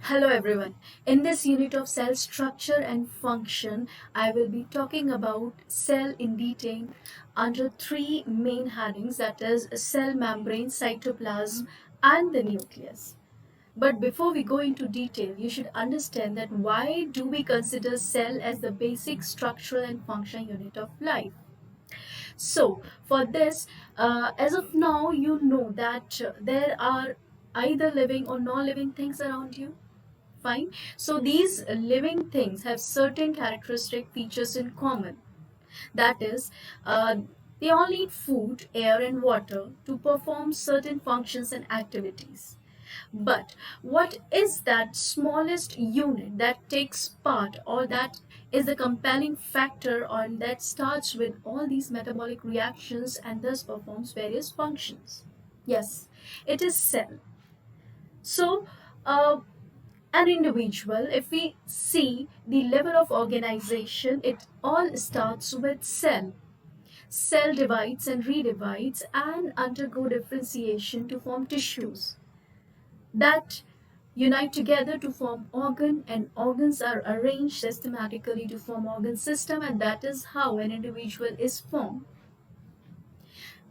Hello everyone. In this unit of cell structure and function, I will be talking about cell in detail under three main headings, that is cell membrane, cytoplasm and the nucleus. But before we go into detail, you should understand that why do we consider cell as the basic structural and functional unit of life? So, for this, as of now, you know that there are either living or non-living things around you. Fine. So these living things have certain characteristic features in common. That is, uh, they all need food, air, and water to perform certain functions and activities. But what is that smallest unit that takes part, or that is the compelling factor, on that starts with all these metabolic reactions and thus performs various functions? Yes, it is cell. So, uh, an individual, if we see the level of organization, it all starts with cell. Cell divides and redivides and undergo differentiation to form tissues that unite together to form organ, and organs are arranged systematically to form organ system, and that is how an individual is formed.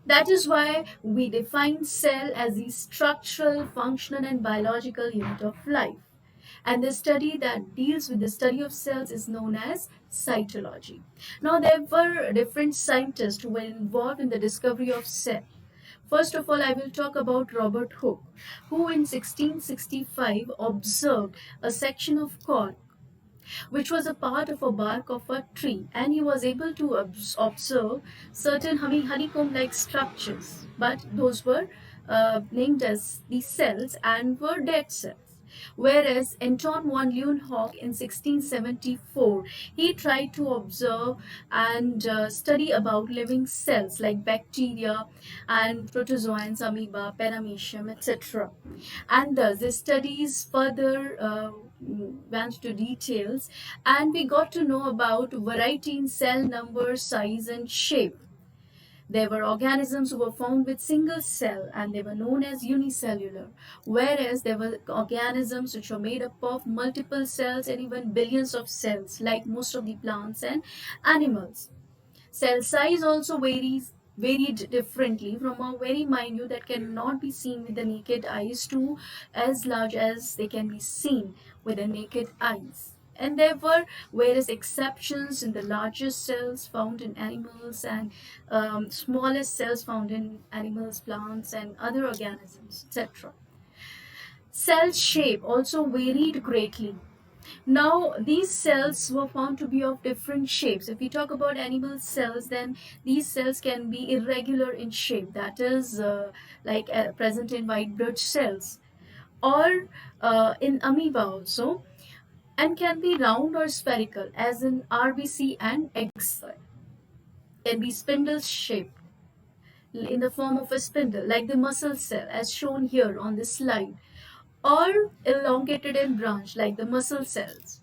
That is why we define cell as the structural, functional and biological unit of life. And the study that deals with the study of cells is known as cytology. Now, there were different scientists who were involved in the discovery of cell. First of all, I will talk about Robert Hooke, who in 1665 observed a section of cork which was a part of a bark of a tree, and he was able to observe certain honeycomb like structures, but those were named as the cells and were dead cells. Whereas Anton von Leeuwenhoek in 1674, he tried to observe and study about living cells like bacteria and protozoans, amoeba, paramecium, etc. And thus the studies further went to details, and we got to know about variety in cell number, size and shape. There were organisms who were found with single cell and they were known as unicellular, whereas there were organisms which were made up of multiple cells and even billions of cells, like most of the plants and animals. Cell size also varied differently, from a very minute that cannot be seen with the naked eyes to as large as they can be seen with the naked eyes. And there were various exceptions in the largest cells found in animals and smallest cells found in animals, plants, and other organisms, etc. Cell shape also varied greatly. Now, these cells were found to be of different shapes. If we talk about animal cells, then these cells can be irregular in shape, that is, present in white blood cells, or in amoeba also, and can be round or spherical, as in RBC and eggs. Can be spindle shaped in the form of a spindle, like the muscle cell, as shown here on this slide, or elongated and branched, like the muscle cells.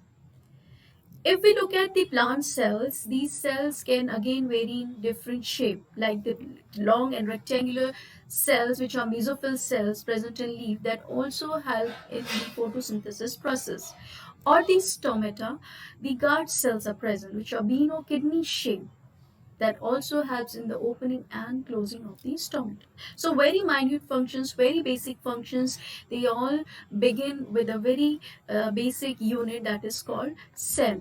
If we look at the plant cells, these cells can again vary in different shape, like the long and rectangular cells, which are mesophyll cells present in leaf that also help in the photosynthesis process. Or the stomata, the guard cells are present, which are bean or kidney shaped, that also helps in the opening and closing of the stomata. So very minute functions, very basic functions, they all begin with a very basic unit that is called cell.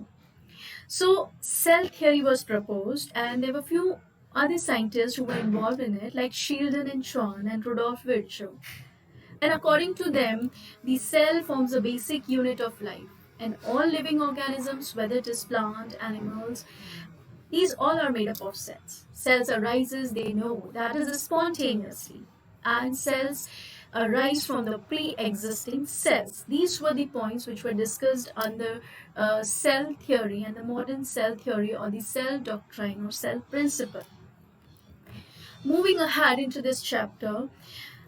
So cell theory was proposed, and there were few other scientists who were involved in it, like Sheldon and Schwann and Rudolf Virchow. And according to them, the cell forms a basic unit of life. And all living organisms, whether it is plant, animals, these all are made up of cells. Cells arises, they know, that is spontaneously. And cells arise from the pre-existing cells. These were the points which were discussed under cell theory and the modern cell theory, or the cell doctrine or cell principle. Moving ahead into this chapter,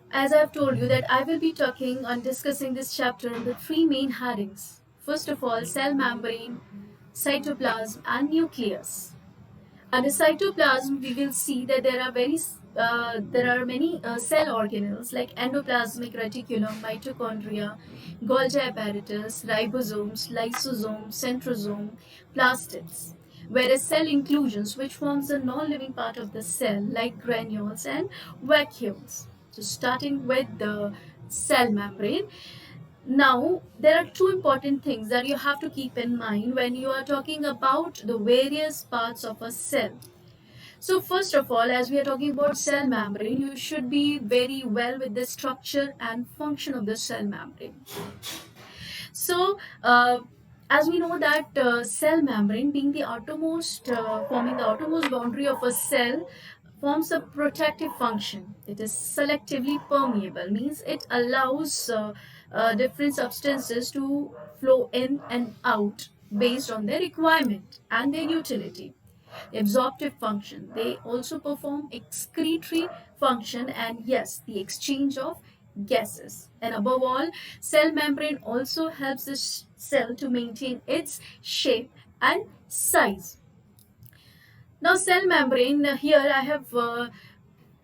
as I've told you that I will be talking and discussing this chapter in the three main headings. First of all, cell membrane, cytoplasm and nucleus. Under cytoplasm, we will see that there are there are many cell organelles like endoplasmic reticulum, mitochondria, Golgi apparatus, ribosomes, lysosomes, centrosome, plastids. Whereas cell inclusions, which forms the non-living part of the cell, like granules and vacuoles. So, starting with the cell membrane, now, there are two important things that you have to keep in mind when you are talking about the various parts of a cell. So, first of all, as we are talking about cell membrane, you should be very well with the structure and function of the cell membrane. So, as we know that cell membrane being the outermost, forming the outermost boundary of a cell, forms a protective function. It is selectively permeable, means it allows different substances to flow in and out based on their requirement and their utility. Absorptive function, they also perform excretory function, and yes, the exchange of gases. And above all, cell membrane also helps the cell to maintain its shape and size. Now, cell membrane, here I have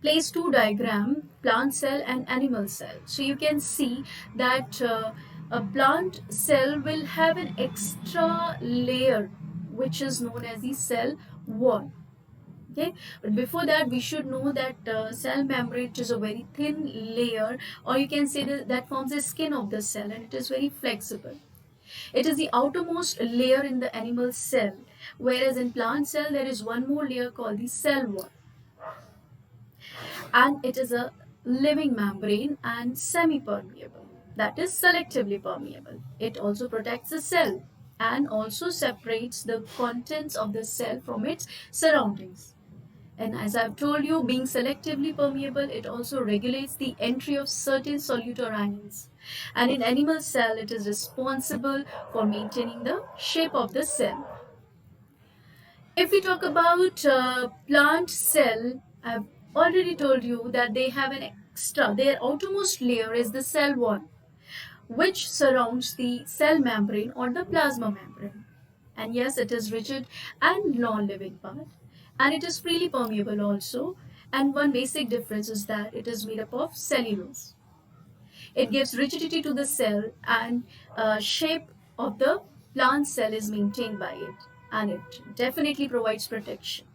placed two diagram, plant cell and animal cell. So you can see that a plant cell will have an extra layer which is known as the cell wall. Okay, but before that we should know that cell membrane is a very thin layer, or you can say that forms the skin of the cell, and it is very flexible. It is the outermost layer in the animal cell, whereas in plant cell there is one more layer called the cell wall, and it is a living membrane and semi-permeable, that is selectively permeable. It also protects the cell and also separates the contents of the cell from its surroundings. And as I've told you, being selectively permeable, it also regulates the entry of certain solutor ions. And in animal cell, it is responsible for maintaining the shape of the cell. If we talk about plant cell, I've already told you that they have an extra, their outermost layer is the cell wall, which surrounds the cell membrane or the plasma membrane. And yes, it is rigid and non-living part, and it is freely permeable also. And one basic difference is that it is made up of cellulose. It gives rigidity to the cell, and shape of the plant cell is maintained by it, and it definitely provides protection.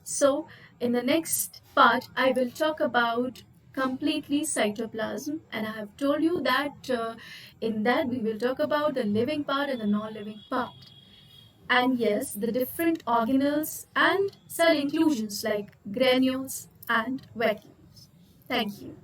So, in the next part, I will talk about completely cytoplasm, and I have told you that in that we will talk about the living part and the non-living part. And yes, the different organelles and cell inclusions like granules and vacuoles. Thank you.